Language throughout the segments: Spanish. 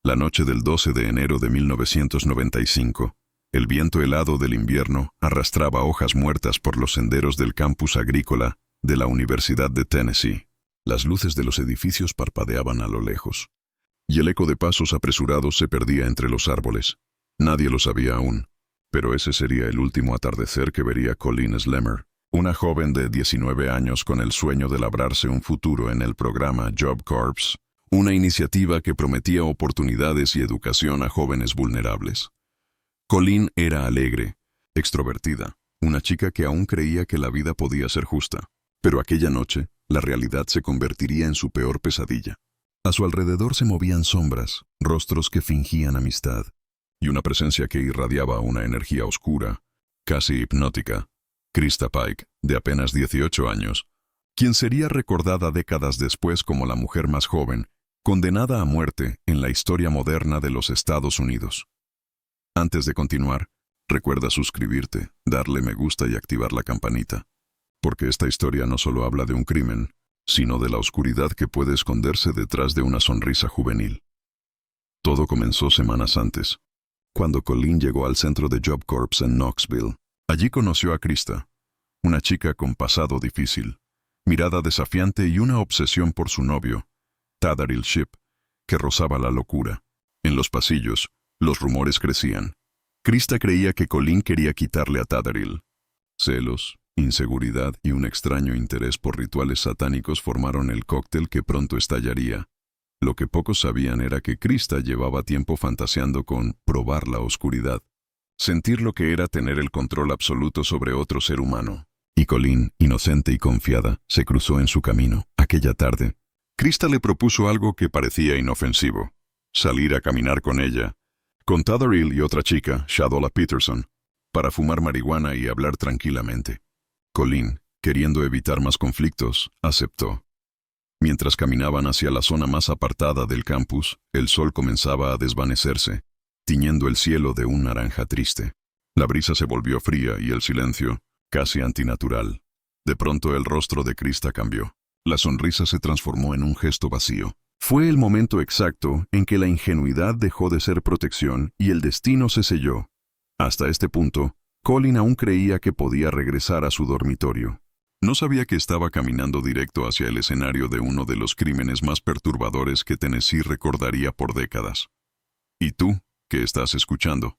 La noche del 12 de enero de 1995, el viento helado del invierno arrastraba hojas muertas por los senderos del campus agrícola de la Universidad de Tennessee. Las luces de los edificios parpadeaban a lo lejos, y el eco de pasos apresurados se perdía entre los árboles. Nadie lo sabía aún, pero ese sería el último atardecer que vería Colleen Slemmer, una joven de 19 años con el sueño de labrarse un futuro en el programa Job Corps, una iniciativa que prometía oportunidades y educación a jóvenes vulnerables. Colleen era alegre, extrovertida, una chica que aún creía que la vida podía ser justa. Pero aquella noche, la realidad se convertiría en su peor pesadilla. A su alrededor se movían sombras, rostros que fingían amistad, y una presencia que irradiaba una energía oscura, casi hipnótica. Krista Pike, de apenas 18 años, quien sería recordada décadas después como la mujer más joven, condenada a muerte en la historia moderna de los Estados Unidos. Antes de continuar, recuerda suscribirte, darle me gusta y activar la campanita, porque esta historia no solo habla de un crimen, sino de la oscuridad que puede esconderse detrás de una sonrisa juvenil. Todo comenzó semanas antes, cuando Colleen llegó al centro de Job Corps en Knoxville. Allí conoció a Krista, una chica con pasado difícil, mirada desafiante y una obsesión por su novio, Tadaril Shipp, que rozaba la locura. En los pasillos, los rumores crecían. Krista creía que Colleen quería quitarle a Tadaril. Celos, inseguridad y un extraño interés por rituales satánicos formaron el cóctel que pronto estallaría. Lo que pocos sabían era que Krista llevaba tiempo fantaseando con probar la oscuridad, sentir lo que era tener el control absoluto sobre otro ser humano. Y Colleen, inocente y confiada, se cruzó en su camino. Aquella tarde, Krista le propuso algo que parecía inofensivo: salir a caminar con ella, con Tadaril y otra chica, Shadola Peterson, para fumar marihuana y hablar tranquilamente. Colleen, queriendo evitar más conflictos, aceptó. Mientras caminaban hacia la zona más apartada del campus, el sol comenzaba a desvanecerse, tiñendo el cielo de un naranja triste. La brisa se volvió fría y el silencio, casi antinatural. De pronto el rostro de Krista cambió. La sonrisa se transformó en un gesto vacío. Fue el momento exacto en que la ingenuidad dejó de ser protección y el destino se selló. Hasta este punto, Colleen aún creía que podía regresar a su dormitorio. No sabía que estaba caminando directo hacia el escenario de uno de los crímenes más perturbadores que Tennessee recordaría por décadas. ¿Y tú, que estás escuchando?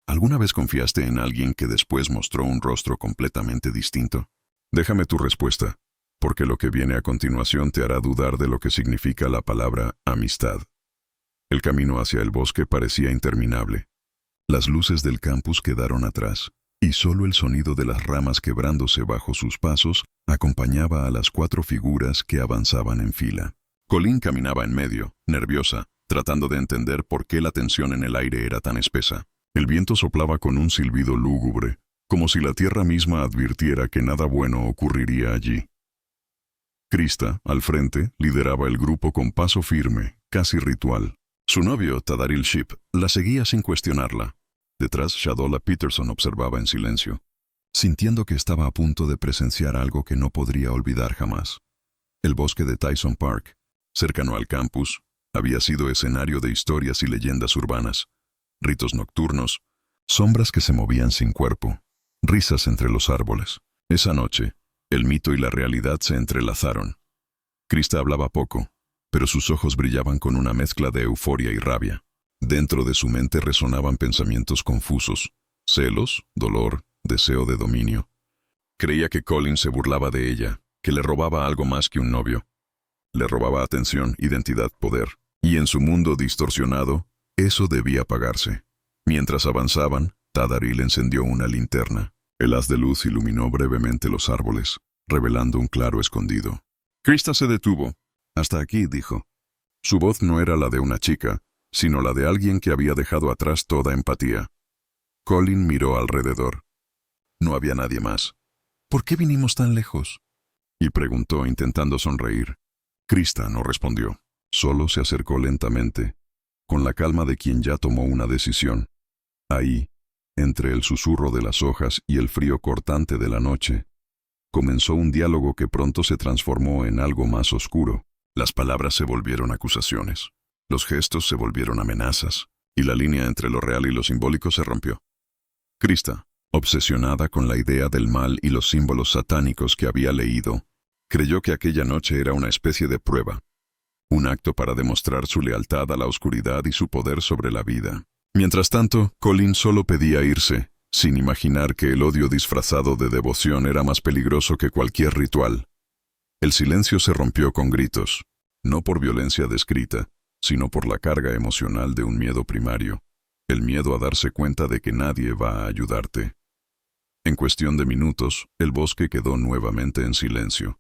¿Alguna vez confiaste en alguien que después mostró un rostro completamente distinto? Déjame tu respuesta, porque lo que viene a continuación te hará dudar de lo que significa la palabra amistad. El camino hacia el bosque parecía interminable. Las luces del campus quedaron atrás, y solo el sonido de las ramas quebrándose bajo sus pasos acompañaba a las 4 figuras que avanzaban en fila. Colleen caminaba en medio, nerviosa, tratando de entender por qué la tensión en el aire era tan espesa. El viento soplaba con un silbido lúgubre, como si la tierra misma advirtiera que nada bueno ocurriría allí. Krista, al frente, lideraba el grupo con paso firme, casi ritual. Su novio, Tadaril Shipp, la seguía sin cuestionarla. Detrás, Shadola Peterson observaba en silencio, sintiendo que estaba a punto de presenciar algo que no podría olvidar jamás. El bosque de Tyson Park, cercano al campus, había sido escenario de historias y leyendas urbanas, ritos nocturnos, sombras que se movían sin cuerpo, risas entre los árboles. Esa noche, el mito y la realidad se entrelazaron. Krista hablaba poco, pero sus ojos brillaban con una mezcla de euforia y rabia. Dentro de su mente resonaban pensamientos confusos: celos, dolor, deseo de dominio. Creía que Colleen se burlaba de ella, que le robaba algo más que un novio. Le robaba atención, identidad, poder. Y en su mundo distorsionado, eso debía pagarse. Mientras avanzaban, Tadaril encendió una linterna. El haz de luz iluminó brevemente los árboles, revelando un claro escondido. Krista se detuvo. Hasta aquí, dijo. Su voz no era la de una chica, sino la de alguien que había dejado atrás toda empatía. Colleen miró alrededor. No había nadie más. ¿Por qué vinimos tan lejos?, y preguntó intentando sonreír. Krista no respondió. Solo se acercó lentamente, con la calma de quien ya tomó una decisión. Ahí, entre el susurro de las hojas y el frío cortante de la noche, comenzó un diálogo que pronto se transformó en algo más oscuro. Las palabras se volvieron acusaciones. Los gestos se volvieron amenazas, y la línea entre lo real y lo simbólico se rompió. Krista, obsesionada con la idea del mal y los símbolos satánicos que había leído, creyó que aquella noche era una especie de prueba, un acto para demostrar su lealtad a la oscuridad y su poder sobre la vida. Mientras tanto, Colin solo pedía irse, sin imaginar que el odio disfrazado de devoción era más peligroso que cualquier ritual. El silencio se rompió con gritos, no por violencia descrita, sino por la carga emocional de un miedo primario, el miedo a darse cuenta de que nadie va a ayudarte. En cuestión de minutos, el bosque quedó nuevamente en silencio.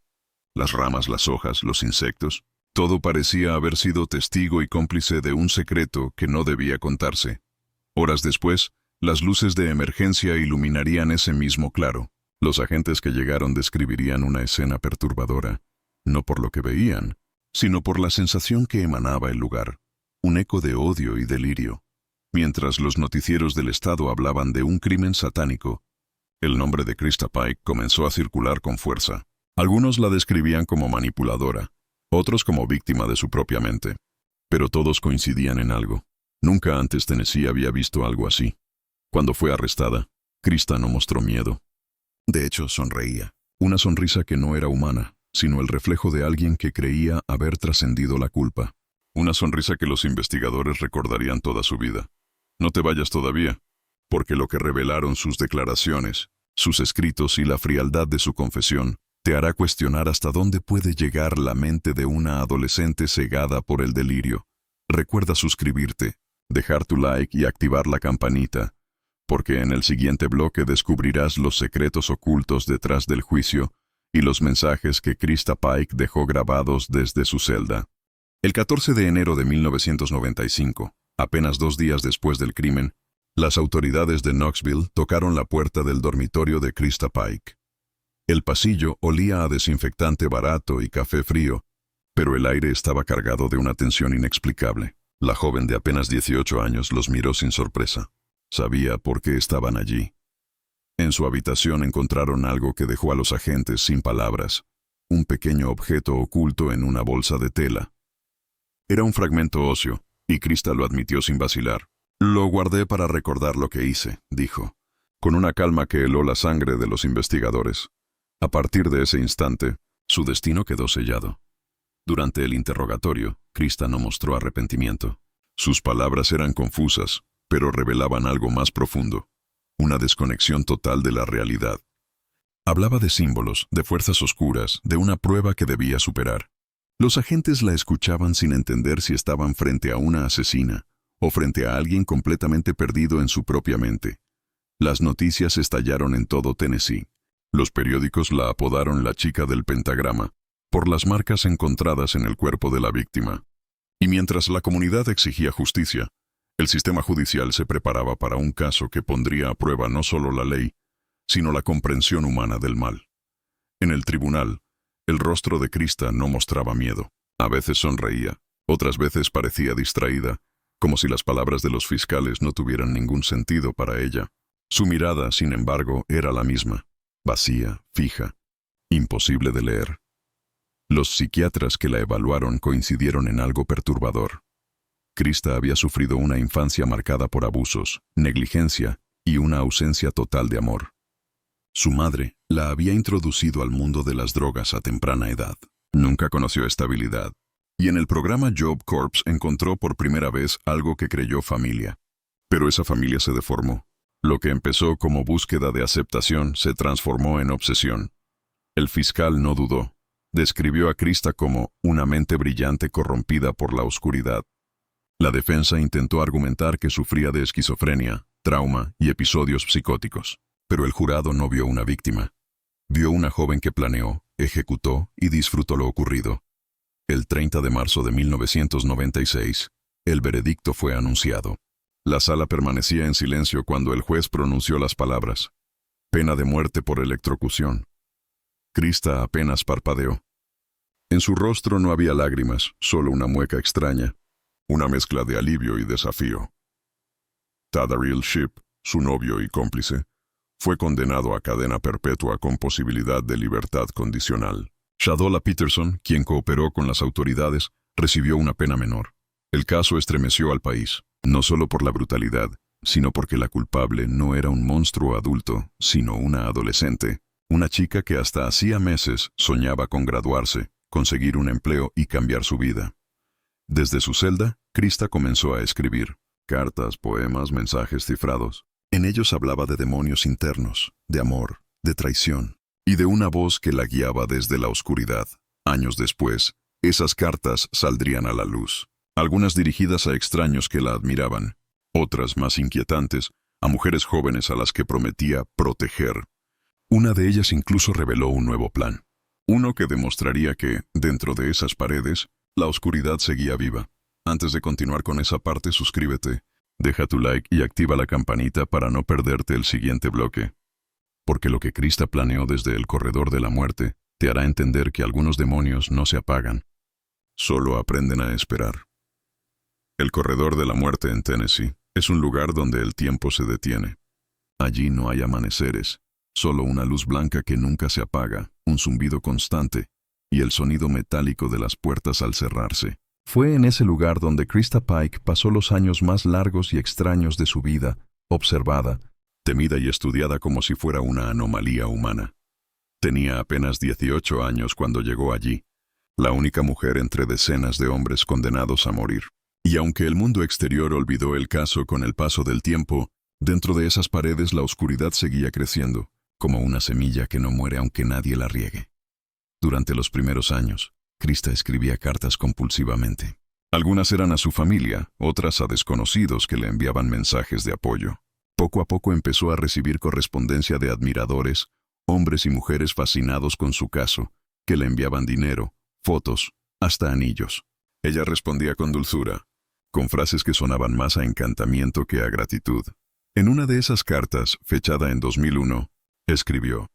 Las ramas, las hojas, los insectos, todo parecía haber sido testigo y cómplice de un secreto que no debía contarse. Horas después, las luces de emergencia iluminarían ese mismo claro. Los agentes que llegaron describirían una escena perturbadora, no por lo que veían, sino por la sensación que emanaba el lugar, un eco de odio y delirio. Mientras los noticieros del estado hablaban de un crimen satánico, el nombre de Krista Pike comenzó a circular con fuerza. Algunos la describían como manipuladora, otros como víctima de su propia mente. Pero todos coincidían en algo. Nunca antes Tennessee había visto algo así. Cuando fue arrestada, Krista no mostró miedo. De hecho, sonreía. Una sonrisa que no era humana, sino el reflejo de alguien que creía haber trascendido la culpa. Una sonrisa que los investigadores recordarían toda su vida. No te vayas todavía, porque lo que revelaron sus declaraciones, sus escritos y la frialdad de su confesión, te hará cuestionar hasta dónde puede llegar la mente de una adolescente cegada por el delirio. Recuerda suscribirte, dejar tu like y activar la campanita, porque en el siguiente bloque descubrirás los secretos ocultos detrás del juicio y los mensajes que Krista Pike dejó grabados desde su celda. El 14 de enero de 1995, apenas 2 días después del crimen, las autoridades de Knoxville tocaron la puerta del dormitorio de Krista Pike. El pasillo olía a desinfectante barato y café frío, pero el aire estaba cargado de una tensión inexplicable. La joven de apenas 18 años los miró sin sorpresa. Sabía por qué estaban allí. En su habitación encontraron algo que dejó a los agentes sin palabras, un pequeño objeto oculto en una bolsa de tela. Era un fragmento óseo, y Krista lo admitió sin vacilar. «Lo guardé para recordar lo que hice», dijo, con una calma que heló la sangre de los investigadores. A partir de ese instante, su destino quedó sellado. Durante el interrogatorio, Krista no mostró arrepentimiento. Sus palabras eran confusas, pero revelaban algo más profundo, una desconexión total de la realidad. Hablaba de símbolos, de fuerzas oscuras, de una prueba que debía superar. Los agentes la escuchaban sin entender si estaban frente a una asesina o frente a alguien completamente perdido en su propia mente. Las noticias estallaron en todo Tennessee. Los periódicos la apodaron la chica del pentagrama, por las marcas encontradas en el cuerpo de la víctima. Y mientras la comunidad exigía justicia, el sistema judicial se preparaba para un caso que pondría a prueba no solo la ley, sino la comprensión humana del mal. En el tribunal, el rostro de Krista no mostraba miedo. A veces sonreía, otras veces parecía distraída, como si las palabras de los fiscales no tuvieran ningún sentido para ella. Su mirada, sin embargo, era la misma, vacía, fija, imposible de leer. Los psiquiatras que la evaluaron coincidieron en algo perturbador. Krista había sufrido una infancia marcada por abusos, negligencia y una ausencia total de amor. Su madre la había introducido al mundo de las drogas a temprana edad. Nunca conoció estabilidad, y en el programa Job Corps encontró por primera vez algo que creyó familia. Pero esa familia se deformó. Lo que empezó como búsqueda de aceptación se transformó en obsesión. El fiscal no dudó. Describió a Krista como una mente brillante corrompida por la oscuridad. La defensa intentó argumentar que sufría de esquizofrenia, trauma y episodios psicóticos. Pero el jurado no vio una víctima. Vio una joven que planeó, ejecutó y disfrutó lo ocurrido. El 30 de marzo de 1996, el veredicto fue anunciado. La sala permanecía en silencio cuando el juez pronunció las palabras: pena de muerte por electrocución. Krista apenas parpadeó. En su rostro no había lágrimas, solo una mueca extraña, una mezcla de alivio y desafío. Tadariel Shipp, su novio y cómplice, fue condenado a cadena perpetua con posibilidad de libertad condicional. Shadola Peterson, quien cooperó con las autoridades, recibió una pena menor. El caso estremeció al país, no solo por la brutalidad, sino porque la culpable no era un monstruo adulto, sino una adolescente, una chica que hasta hacía meses soñaba con graduarse, conseguir un empleo y cambiar su vida. Desde su celda, Krista comenzó a escribir cartas, poemas, mensajes cifrados. En ellos hablaba de demonios internos, de amor, de traición, y de una voz que la guiaba desde la oscuridad. Años después, esas cartas saldrían a la luz, algunas dirigidas a extraños que la admiraban, otras más inquietantes, a mujeres jóvenes a las que prometía proteger. Una de ellas incluso reveló un nuevo plan, uno que demostraría que, dentro de esas paredes, la oscuridad seguía viva. Antes de continuar con esa parte, suscríbete, deja tu like y activa la campanita para no perderte el siguiente bloque. Porque lo que Krista planeó desde el corredor de la muerte te hará entender que algunos demonios no se apagan, solo aprenden a esperar. El corredor de la muerte en Tennessee es un lugar donde el tiempo se detiene. Allí no hay amaneceres, solo una luz blanca que nunca se apaga, un zumbido constante y el sonido metálico de las puertas al cerrarse. Fue en ese lugar donde Krista Pike pasó los años más largos y extraños de su vida, observada, temida y estudiada como si fuera una anomalía humana. Tenía apenas 18 años cuando llegó allí, la única mujer entre decenas de hombres condenados a morir. Y aunque el mundo exterior olvidó el caso con el paso del tiempo, dentro de esas paredes la oscuridad seguía creciendo, como una semilla que no muere aunque nadie la riegue. Durante los primeros años, Krista escribía cartas compulsivamente. Algunas eran a su familia, otras a desconocidos que le enviaban mensajes de apoyo. Poco a poco empezó a recibir correspondencia de admiradores, hombres y mujeres fascinados con su caso, que le enviaban dinero, fotos, hasta anillos. Ella respondía con dulzura, con frases que sonaban más a encantamiento que a gratitud. En una de esas cartas, fechada en 2001, escribió: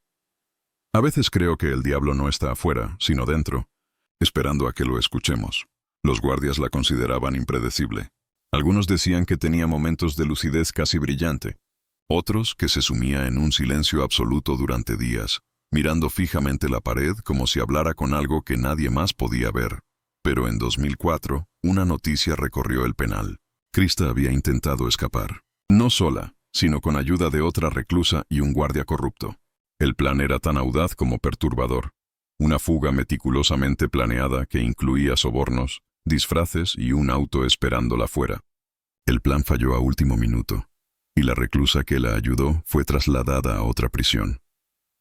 «A veces creo que el diablo no está afuera, sino dentro, esperando a que lo escuchemos». Los guardias la consideraban impredecible. Algunos decían que tenía momentos de lucidez casi brillante, otros que se sumía en un silencio absoluto durante días, mirando fijamente la pared como si hablara con algo que nadie más podía ver. Pero en 2004, una noticia recorrió el penal. Krista había intentado escapar. No sola, sino con ayuda de otra reclusa y un guardia corrupto. El plan era tan audaz como perturbador. Una fuga meticulosamente planeada que incluía sobornos, disfraces y un auto esperándola fuera. El plan falló a último minuto, y la reclusa que la ayudó fue trasladada a otra prisión.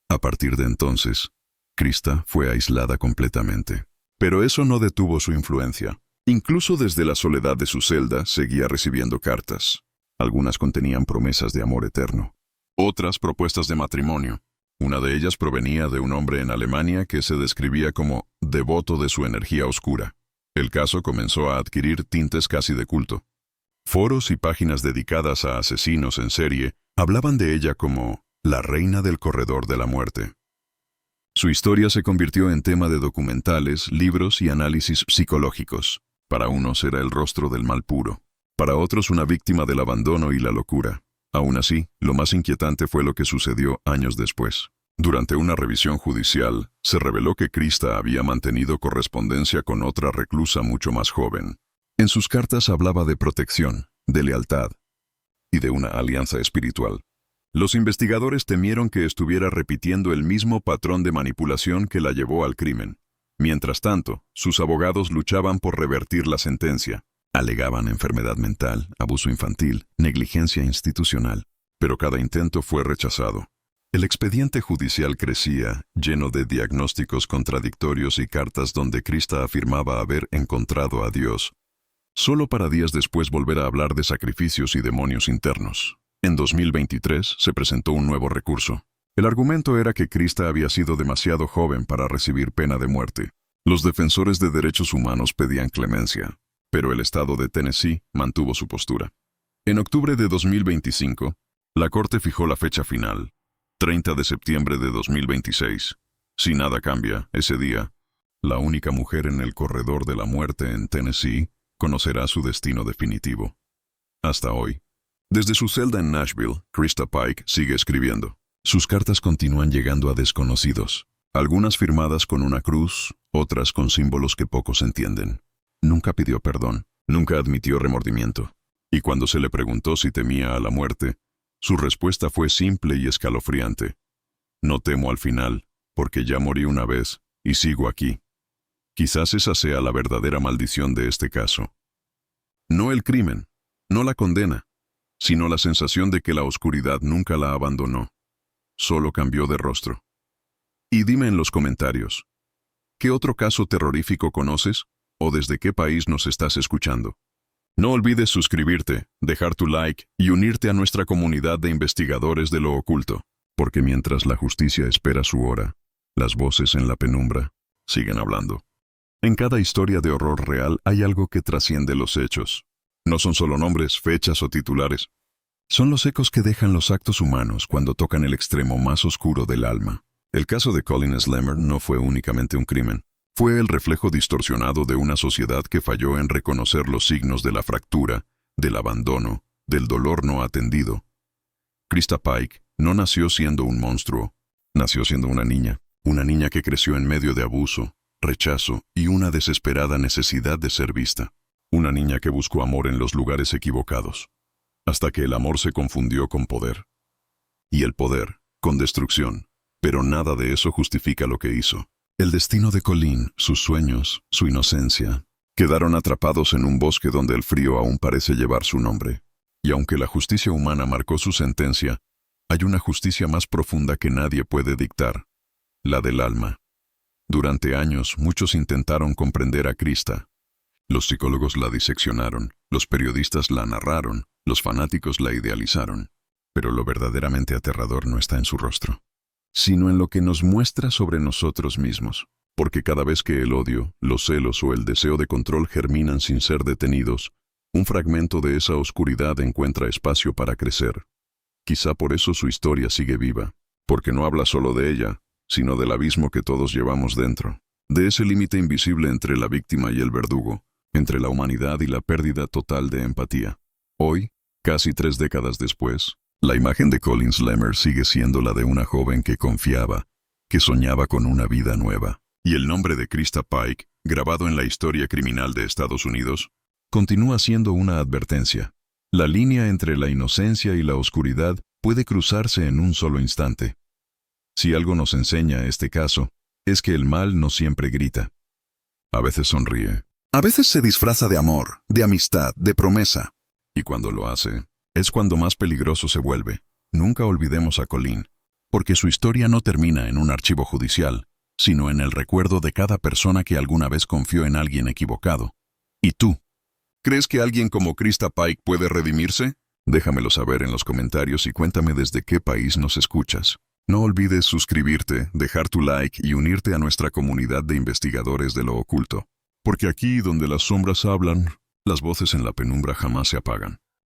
A partir de entonces, Krista fue aislada completamente. Pero eso no detuvo su influencia. Incluso desde la soledad de su celda seguía recibiendo cartas. Algunas contenían promesas de amor eterno, otras propuestas de matrimonio. Una de ellas provenía de un hombre en Alemania que se describía como devoto de su energía oscura. El caso comenzó a adquirir tintes casi de culto. Foros y páginas dedicadas a asesinos en serie hablaban de ella como la reina del corredor de la muerte. Su historia se convirtió en tema de documentales, libros y análisis psicológicos. Para unos era el rostro del mal puro, para otros una víctima del abandono y la locura. Aún así, lo más inquietante fue lo que sucedió años después. Durante una revisión judicial, se reveló que Krista había mantenido correspondencia con otra reclusa mucho más joven. En sus cartas hablaba de protección, de lealtad y de una alianza espiritual. Los investigadores temieron que estuviera repitiendo el mismo patrón de manipulación que la llevó al crimen. Mientras tanto, sus abogados luchaban por revertir la sentencia. Alegaban enfermedad mental, abuso infantil, negligencia institucional, pero cada intento fue rechazado. El expediente judicial crecía, lleno de diagnósticos contradictorios y cartas donde Krista afirmaba haber encontrado a Dios, solo para días después volver a hablar de sacrificios y demonios internos. En 2023 se presentó un nuevo recurso. El argumento era que Krista había sido demasiado joven para recibir pena de muerte. Los defensores de derechos humanos pedían clemencia, pero el estado de Tennessee mantuvo su postura. En octubre de 2025, la Corte fijó la fecha final, 30 de septiembre de 2026. Si nada cambia, ese día, la única mujer en el corredor de la muerte en Tennessee conocerá su destino definitivo. Hasta hoy, desde su celda en Nashville, Krista Pike sigue escribiendo. Sus cartas continúan llegando a desconocidos, algunas firmadas con una cruz, otras con símbolos que pocos entienden. Nunca pidió perdón, Nunca admitió remordimiento. Y cuando se le preguntó si temía a la muerte, su respuesta fue simple y escalofriante. No temo al final, porque ya morí una vez, y sigo aquí. Quizás esa sea la verdadera maldición de este caso. No el crimen, no la condena, sino la sensación de que la oscuridad nunca la abandonó. Solo cambió de rostro. Y dime en los comentarios, ¿qué otro caso terrorífico conoces? ¿O desde qué país nos estás escuchando? No olvides suscribirte, dejar tu like y unirte a nuestra comunidad de investigadores de lo oculto, porque mientras la justicia espera su hora, las voces en la penumbra siguen hablando. En cada historia de horror real hay algo que trasciende los hechos. No son solo nombres, fechas o titulares. Son los ecos que dejan los actos humanos cuando tocan el extremo más oscuro del alma. El caso de Colin Slammer no fue únicamente un crimen. Fue el reflejo distorsionado de una sociedad que falló en reconocer los signos de la fractura, del abandono, del dolor no atendido. Krista Pike no nació siendo un monstruo. Nació siendo una niña que creció en medio de abuso, rechazo y una desesperada necesidad de ser vista. Una niña que buscó amor en los lugares equivocados, hasta que el amor se confundió con poder. Y el poder, con destrucción. Pero nada de eso justifica lo que hizo. El destino de Colin, sus sueños, su inocencia, quedaron atrapados en un bosque donde el frío aún parece llevar su nombre. Y aunque la justicia humana marcó su sentencia, hay una justicia más profunda que nadie puede dictar, la del alma. Durante años, muchos intentaron comprender a Krista. Los psicólogos la diseccionaron, los periodistas la narraron, los fanáticos la idealizaron. Pero lo verdaderamente aterrador no está en su rostro, sino en lo que nos muestra sobre nosotros mismos. Porque cada vez que el odio, los celos o el deseo de control germinan sin ser detenidos, un fragmento de esa oscuridad encuentra espacio para crecer. Quizá por eso su historia sigue viva, porque no habla solo de ella, sino del abismo que todos llevamos dentro, de ese límite invisible entre la víctima y el verdugo, entre la humanidad y la pérdida total de empatía. Hoy, casi 3 décadas después, la imagen de Colin Slammer sigue siendo la de una joven que confiaba, que soñaba con una vida nueva. Y el nombre de Krista Pike, grabado en la historia criminal de Estados Unidos, continúa siendo una advertencia. La línea entre la inocencia y la oscuridad puede cruzarse en un solo instante. Si algo nos enseña este caso, es que el mal no siempre grita. A veces sonríe. A veces se disfraza de amor, de amistad, de promesa. Y cuando lo hace, es cuando más peligroso se vuelve. Nunca olvidemos a Colin, porque su historia no termina en un archivo judicial, sino en el recuerdo de cada persona que alguna vez confió en alguien equivocado. ¿Y tú? ¿Crees que alguien como Krista Pike puede redimirse? Déjamelo saber en los comentarios y cuéntame desde qué país nos escuchas. No olvides suscribirte, dejar tu like y unirte a nuestra comunidad de investigadores de lo oculto. Porque aquí donde las sombras hablan, las voces en la penumbra jamás se apagan.